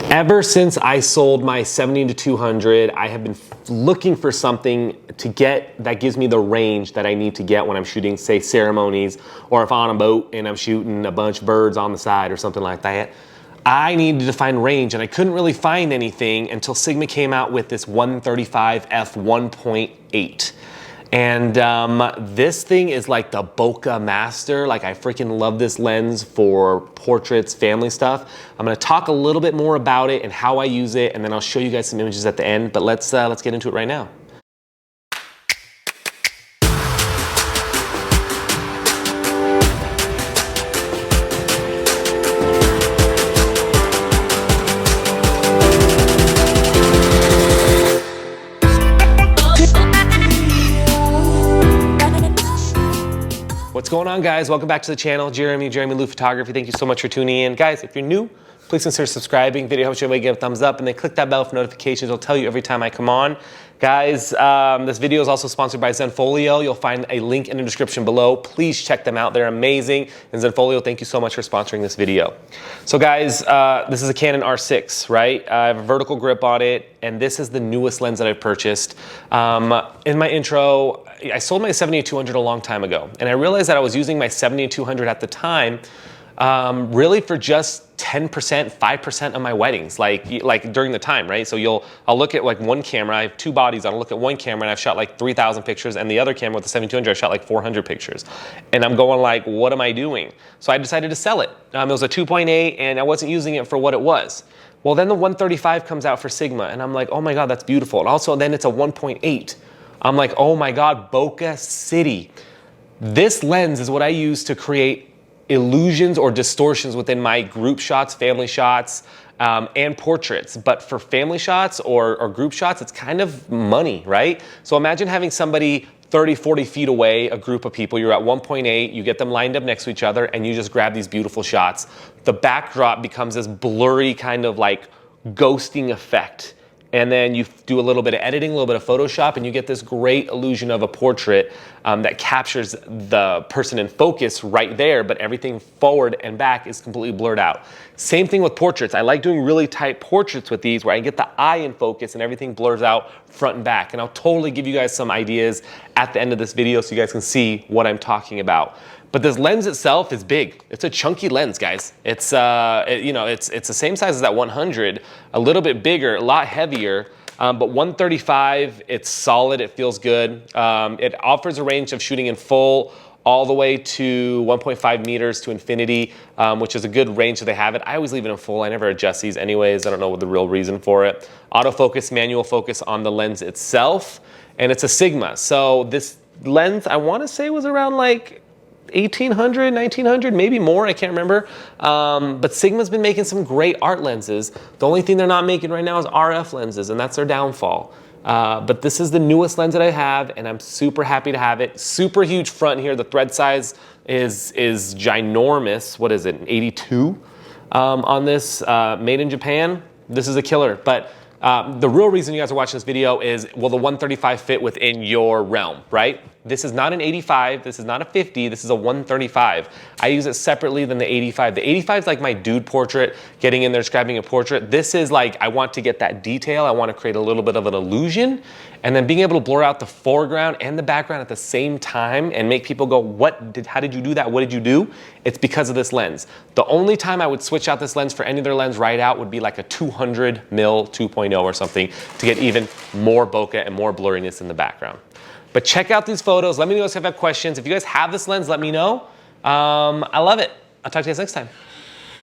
Ever since I sold my 70-200, I have been looking for something to get that gives me the range that I need to get when I'm shooting, say, ceremonies, or if I'm on a boat and I'm shooting a bunch of birds on the side or something like that. I needed to find range, and I couldn't really find anything until Sigma came out with this 135 f1.8. And this thing is like the BOKEHMASTER. Like, I freaking love this lens for portraits, family stuff. I'm gonna talk a little bit more about it and how I use it, and then I'll show you guys some images at the end, but let's get into it right now. What's going on, guys? Welcome back to the channel. Jeramie Lou Photography. Thank you so much for tuning in. Guys, if you're new, please consider subscribing. Video helps you give a thumbs up, and then click that bell for notifications. It'll tell you every time I come on. Guys, this video is also sponsored by Zenfolio. You'll find a link in the description below. Please check them out. They're amazing. And Zenfolio, thank you so much for sponsoring this video. So guys, this is a Canon R6, right? I have a vertical grip on it, and this is the newest lens that I've purchased. In my intro, I sold my 70-200 a long time ago, and I realized that I was using my 70-200 at the time really for just 10%, 5% of my weddings, like during the time, right? So I'll look at like one camera. I have two bodies. I'll look at one camera and I've shot like 3,000 pictures, and the other camera with the 70-200, I shot like 400 pictures. And I'm going like, what am I doing? So I decided to sell it. It was a 2.8 and I wasn't using it for what it was. Well, then the 135 comes out for Sigma, and I'm like, oh my God, that's beautiful. And also then it's a 1.8. I'm like, oh my God, Bokeh City. This lens is what I use to create illusions or distortions within my group shots, family shots, and portraits. But for family shots or group shots, it's kind of money, right? So imagine having somebody 30, 40 feet away, a group of people, you're at 1.8, you get them lined up next to each other, and you just grab these beautiful shots. The backdrop becomes this blurry kind of like ghosting effect. And then you do a little bit of editing, a little bit of Photoshop, and you get this great illusion of a portrait that captures the person in focus right there, but everything forward and back is completely blurred out. Same thing with portraits. I like doing really tight portraits with these where I can get the eye in focus and everything blurs out front and back. And I'll totally give you guys some ideas at the end of this video so you guys can see what I'm talking about. But this lens itself is big. It's a chunky lens, guys. It's it's the same size as that 100, a little bit bigger, a lot heavier. But 135, it's solid. It feels good. It offers a range of shooting in full all the way to 1.5 meters to infinity, which is a good range that they have it. I always leave it in full. I never adjust these anyways. I don't know what the real reason for it. Autofocus, manual focus on the lens itself, and it's a Sigma. So this lens, I want to say, was around like 1800, 1900, maybe more, I can't remember. But Sigma's been making some great art lenses. The only thing they're not making right now is RF lenses, and that's their downfall. But this is the newest lens that I have, and I'm super happy to have it. Super huge front here. The thread size is ginormous. What is it, an 82 on this, made in Japan? This is a killer. But the real reason you guys are watching this video is, will the 135 fit within your realm, right? This is not an 85, this is not a 50, this is a 135. I use it separately than the 85. The 85 is like my dude portrait, getting in there, grabbing a portrait. This is like, I want to get that detail, I want to create a little bit of an illusion, and then being able to blur out the foreground and the background at the same time and make people go, how did you do that? What did you do? It's because of this lens. The only time I would switch out this lens for any other lens right out would be like a 200 mil 2.0 or something to get even more bokeh and more blurriness in the background. But check out these photos. Let me know if you have questions. If you guys have this lens, let me know. I love it. I'll talk to you guys next time.